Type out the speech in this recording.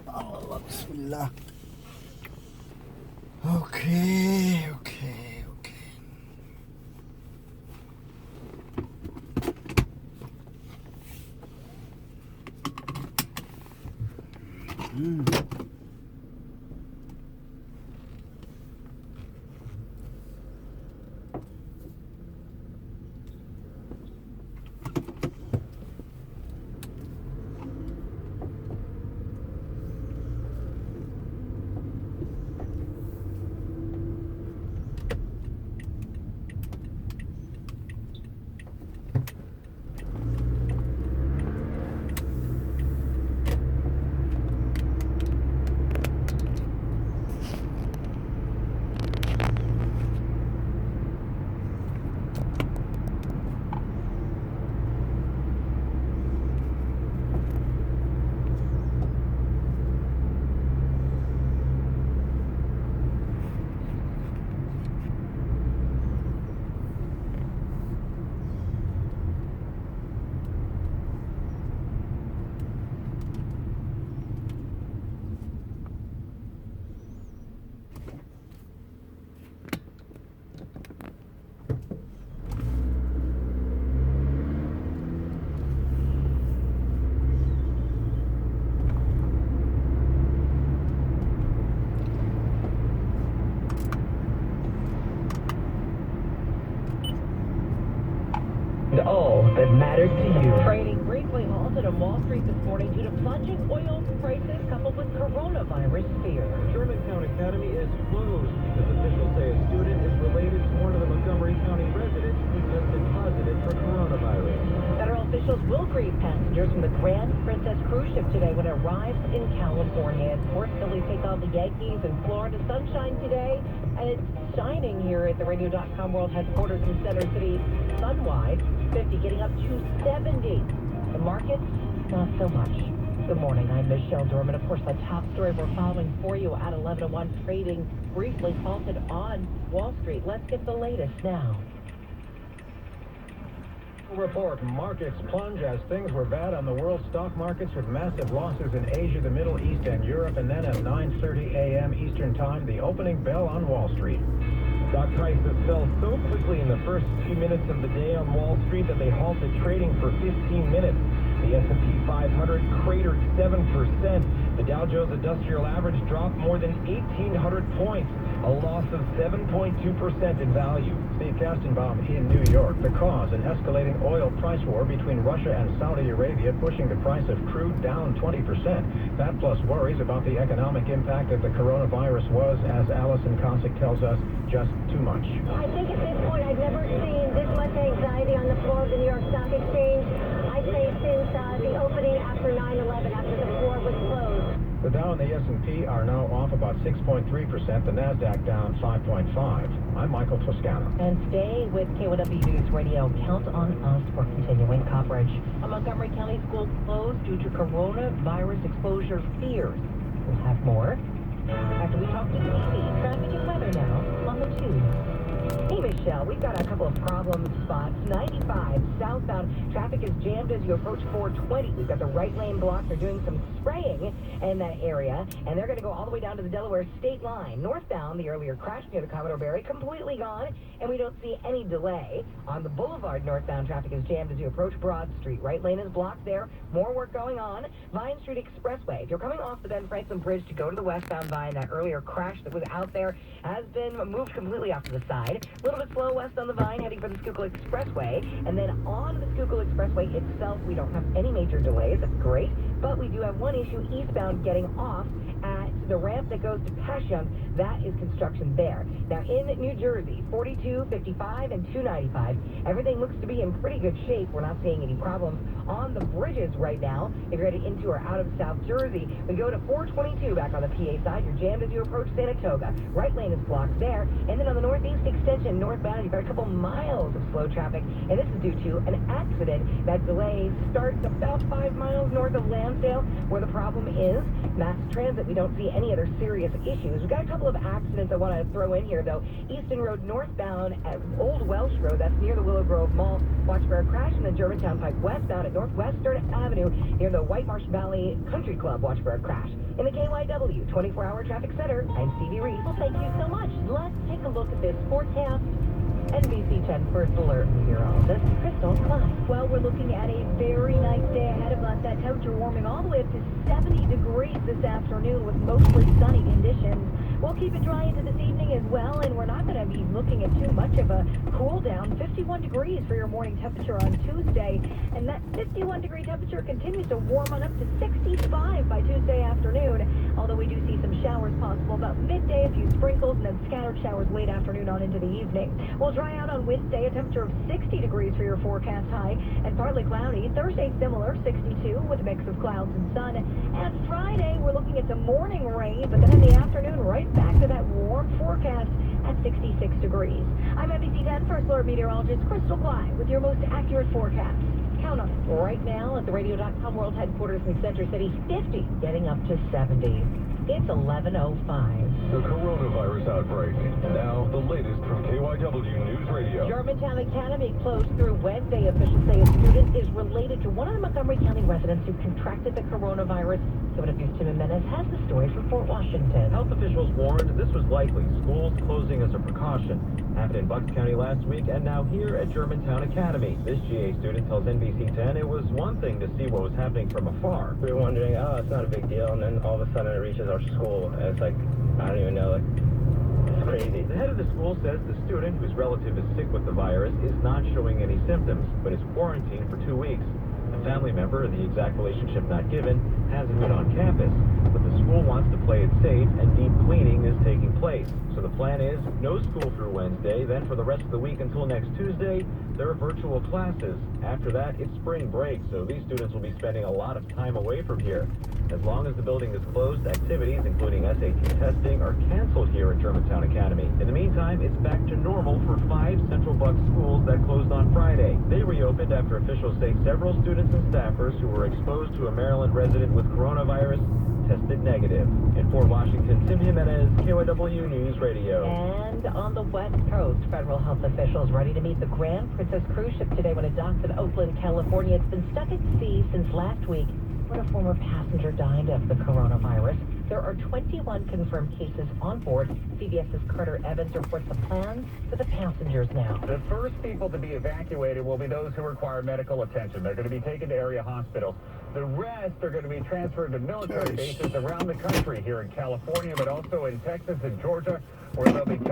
Allah, bismillah. Okay. All that matters to you. Trading briefly halted on Wall Street this morning due to plunging oil prices coupled with coronavirus fear. Germantown Academy is closed because officials say a student is related to one of the Montgomery County residents who tested positive for coronavirus. Federal officials will greet passengers from the Grand Princess cruise ship today when it arrives in California. Of course, Phillies take on the Yankees in Florida. Sunshine today, and it's shining here at the Radio.com World Headquarters in Center City. Sun-wise, 50, getting up to 70. The markets, not so much. Good morning, I'm Michelle Dorman. Of course, the top story we're following for you at 11:01, trading briefly halted on Wall Street. Let's get the latest now. Report, markets plunge as things were bad on the world stock markets with massive losses in Asia, the Middle East, and Europe. And then at 9:30 a.m. Eastern Time, the opening bell on Wall Street. Stock prices fell so quickly in the first 2 minutes of the day on Wall Street that they halted trading for 15 minutes. The S&P 500 cratered 7%. The Dow Jones Industrial Average dropped more than 1,800 points, a loss of 7.2% in value. Steve Kastenbaum in New York. The cause, an escalating oil price war between Russia and Saudi Arabia, pushing the price of crude down 20%. That plus worries about the economic impact of the coronavirus was, as Allison Cosick tells us, just too much. I think at this point I've never seen this much anxiety on the floor of the New York Stock Exchange. I'd say since the opening after 9/11, after the floor was closed. The Dow and the S&P are now off about 6.3%. The NASDAQ down 5.5. I'm Michael Toscano. And stay with KOW News Radio. Count on us for continuing coverage. A Montgomery County school closed due to coronavirus exposure fears. We'll have more after we talk to Amy. Traffic and weather now on the tube. Hey, Michelle, we've got a couple of problem spots. 95 southbound traffic is jammed as you approach 420. We've got the right lane blocked. They're doing some spraying in that area, and they're going to go all the way down to the Delaware state line. Northbound, the earlier crash near the Commodore Barry, completely gone, and we don't see any delay. On the boulevard, northbound traffic is jammed as you approach Broad Street. Right lane is blocked there. More work going on. Vine Street Expressway. If you're coming off the Ben Franklin Bridge to go to the westbound Vine, that earlier crash that was out there has been moved completely off to the side. A little bit slow west on the Vine, heading for the Schuylkill Expressway. And then on the Schuylkill Expressway itself, we don't have any major delays. That's great. But we do have one issue eastbound getting off at the ramp that goes to Passyunk. That is construction there. Now in New Jersey, 42, 55, and 295, everything looks to be in pretty good shape. We're not seeing any problems on the bridges right now. If you're heading into or out of South Jersey, we go to 422 back on the PA side. You're jammed as you approach Saratoga. Right lane is blocked there. And then on the Northeast Extension, northbound, you've got a couple miles of slow traffic. And this is due to an accident. That delay starts about 5 miles north of Land Lonsdale, where the problem is mass transit. We don't see any other serious issues. We've got a couple of accidents I want to throw in here, though. Easton Road northbound at Old Welsh Road, that's near the Willow Grove Mall. Watch for a crash in the Germantown Pike westbound at Northwestern Avenue near the White Marsh Valley Country Club. Watch for a crash. In the KYW 24-hour traffic center, I'm Stevie Reese. Well, thank you so much. Let's take a look at this forecast. NBC 10 First Alert meteorologist Crystal Klein. Well, we're looking at a very nice day ahead of us. That temperature warming all the way up to 70 degrees this afternoon with mostly sunny conditions. We'll keep it dry into this evening as well, and we're not going to be looking at too much of a cool down. 51 degrees for your morning temperature on Tuesday, and that 51-degree temperature continues to warm on up to 65 by Tuesday afternoon, although we do see some showers possible about midday, a few sprinkles, and then scattered showers late afternoon on into the evening. We'll dry out on Wednesday, a temperature of 60 degrees for your forecast high, and partly cloudy. Thursday, similar, 62 with a mix of clouds and sun. And Friday, we're looking at some morning rain, but then in the afternoon, right back to that warm forecast at 66 degrees. I'm NBC 10 First Alert meteorologist Crystal Klein with your most accurate forecast. Count on it. Right now at the radio.com world headquarters in Center City, 50, getting up to 70. It's 11:05. The coronavirus outbreak. Now, the latest from KYW News Radio. Germantown Academy closed through Wednesday. Officials say a student is related to one of the Montgomery County residents who contracted the coronavirus. 7 News' Tim Jimenez has the story from Fort Washington. Health officials warned this was likely. Schools closing as a precaution. Happened in Bucks County last week and now here at Germantown Academy. This GA student tells NBC 10 it was one thing to see what was happening from afar. We were wondering, oh, it's not a big deal, and then all of a sudden it reaches our school, and it's like, I don't even know, like, it's crazy. The head of the school says the student, whose relative is sick with the virus, is not showing any symptoms, but is quarantined for 2 weeks. A family member, the exact relationship not given, hasn't been on campus, but the school wants to play it safe and deep cleaning is taking place. So the plan is no school through Wednesday, then for the rest of the week until next Tuesday, there are virtual classes. After that, it's spring break, so these students will be spending a lot of time away from here. As long as the building is closed, activities, including SAT testing, are canceled here at Germantown Academy. In the meantime, it's back to normal for 5 Central Bucks schools that closed on Friday. They reopened after officials say several students and staffers who were exposed to a Maryland resident with coronavirus tested negative. In Fort Washington, Tim Jimenez, KYW News Radio. And on the West Coast, federal health officials ready to meet the Grand Princess cruise ship today when it docks in Oakland, California. It's been stuck at sea since last week when a former passenger died of the coronavirus. There are 21 confirmed cases on board. CBS's Carter Evans reports the plans for the passengers now. The first people to be evacuated will be those who require medical attention. They're going to be taken to area hospitals. The rest are going to be transferred to military bases around the country, here in California, but also in Texas and Georgia, where they'll be